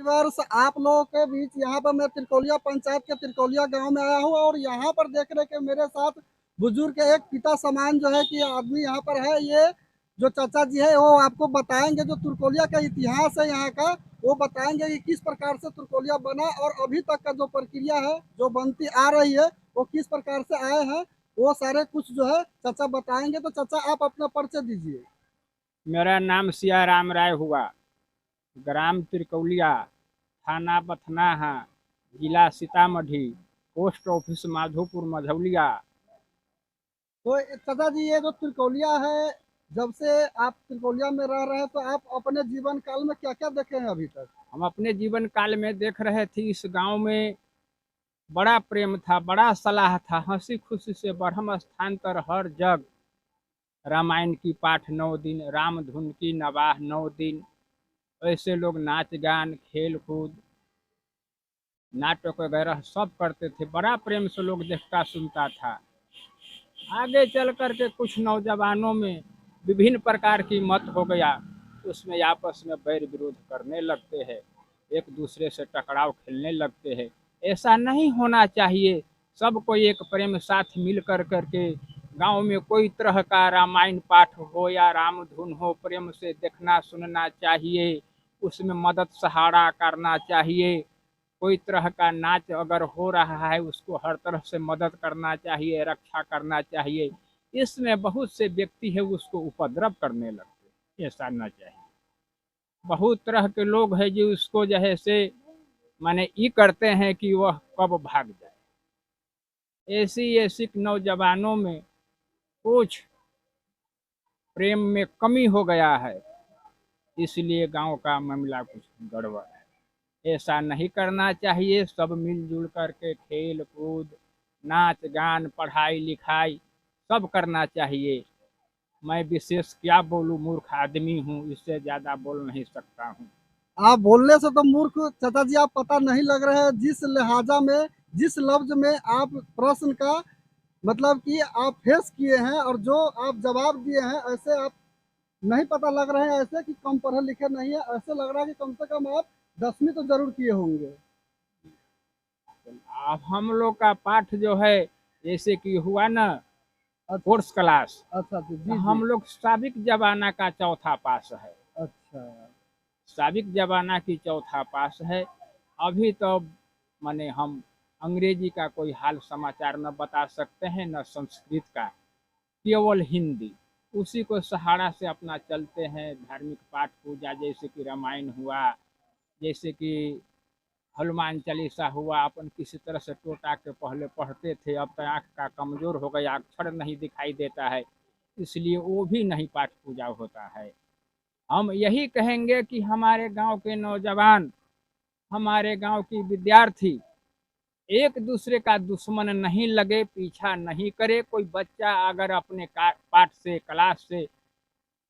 वर्ष आप लोगों के बीच यहाँ पर मैं त्रिकोलिया पंचायत के त्रिकोलिया गांव में आया हूँ और यहाँ पर देख रहे कि मेरे साथ बुजुर्ग एक पिता समान जो है कि आदमी यहाँ पर है। ये जो चाचा जी है वो आपको बताएंगे जो त्रिकोलिया का इतिहास है यहाँ का, वो बताएंगे कि किस प्रकार से त्रिकोलिया बना और अभी तक का जो प्रक्रिया है जो बनती आ रही है वो किस प्रकार से आए हैं, वो सारे कुछ जो है चाचा बताएंगे। तो चाचा आप अपना परिचय दीजिए। मेरा नाम सिया राम राय हुआ, ग्राम त्रिकौलिया, थाना बथनाहा, जिला सीतामढ़ी, पोस्ट ऑफिस माधोपुर मझौलिया। तो चाचा जी ये जो त्रिकोलिया है, जब से आप त्रिकोलिया में रह रहे हैं तो आप अपने जीवन काल में क्या क्या देखे हैं अभी तक? हम अपने जीवन काल में देख रहे थे इस गांव में बड़ा प्रेम था, बड़ा सलाह था, हंसी खुशी से ब्रह्म स्थानांतर हर जग। रामायण की पाठ 9 दिन, राम धुन की नवाह 9 दिन। ऐसे लोग नाच गान खेल कूद नाटक वगैरह सब करते थे, बड़ा प्रेम से लोग देखता सुनता था। आगे चल करके कुछ नौजवानों में विभिन्न प्रकार की मत हो गया, उसमें आपस में बैर विरोध करने लगते हैं, एक दूसरे से टकराव खेलने लगते हैं। ऐसा नहीं होना चाहिए। सबको एक प्रेम साथ मिल कर करके गांव में कोई तरह का रामायण पाठ हो या राम धुन हो, प्रेम से देखना सुनना चाहिए, उसमें मदद सहारा करना चाहिए। कोई तरह का नाच अगर हो रहा है उसको हर तरह से मदद करना चाहिए, रक्षा करना चाहिए। इसमें बहुत से व्यक्ति है उसको उपद्रव करने लगते हैं, ऐसा ना चाहिए। बहुत तरह के लोग हैं जो उसको जो है से माने ये करते हैं कि वह कब भाग जाए। ऐसी ऐसी नौजवानों में कुछ प्रेम में कमी हो गया है, इसलिए गांव का मामला कुछ गड़बड़ है। ऐसा नहीं करना चाहिए। सब मिलजुल करके खेल कूद नाच गान पढ़ाई लिखाई सब करना चाहिए। मैं विशेष क्या बोलूँ, मूर्ख आदमी हूँ, इससे ज़्यादा बोल नहीं सकता हूँ। आप बोलने से तो मूर्ख चाचा जी आप पता नहीं लग रहे हैं, जिस लिहाजा में जिस लफ्ज में आप प्रश्न का मतलब कि आप फेस किए हैं और जो आप जवाब दिए हैं, ऐसे आप नहीं पता लग रहे हैं ऐसे कि कम पढ़े लिखे नहीं है। ऐसे लग रहा है कि कम से कम आप 10वीं तो जरूर किए होंगे। अब हम लोग का पाठ जो है जैसे कि हुआ ना अच्छा कोर्स क्लास, अच्छा जी तो जी जी। हम लोग साबिक जमाना का चौथा पास है। अच्छा साबिक जमाना की चौथा पास है। अभी तो माने हम अंग्रेजी का कोई हाल समाचार न बता सकते हैं, न संस्कृत का, केवल हिंदी। उसी को सहारा से अपना चलते हैं। धार्मिक पाठ पूजा जैसे कि रामायण हुआ, जैसे कि हनुमान चालीसा हुआ, अपन किसी तरह से टोटा के पहले पढ़ते थे। अब तो आँख का कमज़ोर हो गया, अक्षर नहीं दिखाई देता है, इसलिए वो भी नहीं पाठ पूजा होता है। हम यही कहेंगे कि हमारे गांव के नौजवान, हमारे गांव की विद्यार्थी एक दूसरे का दुश्मन नहीं लगे, पीछा नहीं करे। कोई बच्चा अगर अपने पाठ से क्लास से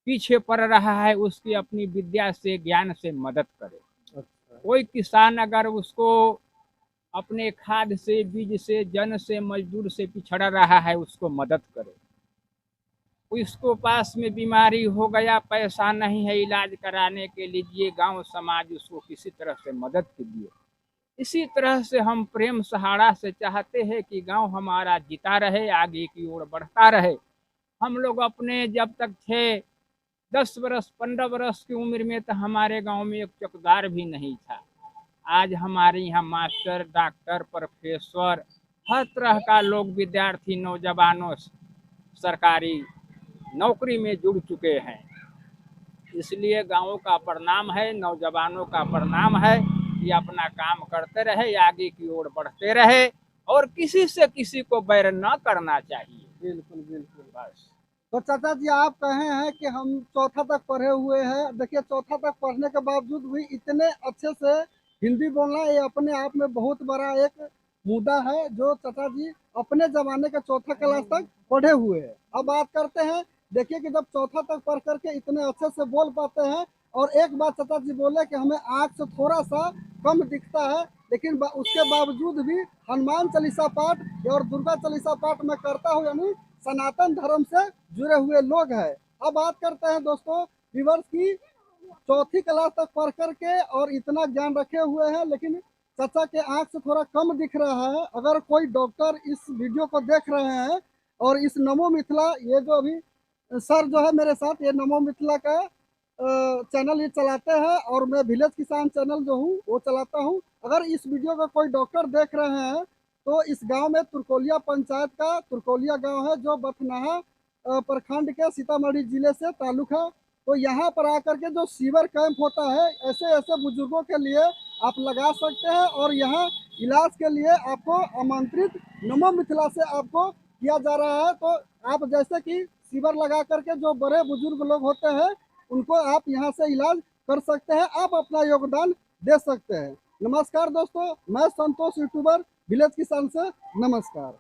पीछे पड़ रहा है, उसकी अपनी विद्या से ज्ञान से मदद करे। अच्छा कोई किसान अगर उसको अपने खाद से बीज से जन से मजदूर से पिछड़ रहा है, उसको मदद करे। उसको पास में बीमारी हो गया, पैसा नहीं है इलाज कराने के लिए, गांव समाज उसको किसी तरह से मदद कीजिए। इसी तरह से हम प्रेम सहारा से चाहते हैं कि गांव हमारा जीता रहे, आगे की ओर बढ़ता रहे। हम लोग अपने जब तक थे 10 बरस 15 बरस की उम्र में, तो हमारे गांव में एक चौकीदार भी नहीं था। आज हमारे यहाँ मास्टर डॉक्टर प्रोफेसर हर तरह का लोग विद्यार्थी नौजवानों सरकारी नौकरी में जुड़ चुके हैं। इसलिए गाँवों का प्रणाम है, नौजवानों का प्रणाम है कि अपना काम करते रहे, आगे की ओर बढ़ते रहे और किसी से किसी को बैर न करना चाहिए। बिल्कुल बिल्कुल। बस। तो चाचा जी आप कहे हैं कि हम चौथा तक पढ़े हुए हैं, देखिए चौथा तक पढ़ने के बावजूद भी इतने अच्छे से हिंदी बोलना ये अपने आप में बहुत बड़ा एक मुद्दा है, जो चाचा जी अपने जमाने के चौथा क्लास तक पढ़े हुए हैं। अब बात करते हैं, देखिए कि जब चौथा तक पढ़ करके इतने अच्छे से बोल पाते हैं, और एक बात चाचा जी बोले कि हमें आँख से थोड़ा सा कम दिखता है, लेकिन उसके बावजूद भी हनुमान चालीसा पाठ और दुर्गा चालीसा पाठ में करता हूँ, यानी सनातन धर्म से जुड़े हुए लोग हैं। अब बात करते हैं दोस्तों व्यूअर्स की, चौथी क्लास तक पढ़ करके और इतना ज्ञान रखे हुए हैं, लेकिन चाचा के आंख से थोड़ा कम दिख रहा है। अगर कोई डॉक्टर इस वीडियो को देख रहे हैं और इस नमो मिथिला, ये जो अभी सर जो है मेरे साथ, ये नमो मिथिला का चैनल ये चलाते हैं और मैं विलेज किसान चैनल जो हूँ वो चलाता हूँ। अगर इस वीडियो का कोई डॉक्टर देख रहे हैं तो इस गांव में तुरकोलिया पंचायत का तुरकोलिया गांव है, जो बथनाहा प्रखंड के सीतामढ़ी जिले से ताल्लुक है। तो यहाँ पर आकर के जो सीवर कैंप होता है, ऐसे ऐसे बुजुर्गों के लिए आप लगा सकते हैं और यहाँ इलाज के लिए आपको आमंत्रित नमो मिथिला से आपको किया जा रहा है। तो आप जैसे कि सीवर लगा करके जो बड़े बुजुर्ग लोग होते हैं उनको आप यहाँ से इलाज कर सकते हैं, आप अपना योगदान दे सकते हैं। नमस्कार दोस्तों, मैं संतोष यूट्यूबर विलेज किसान से नमस्कार।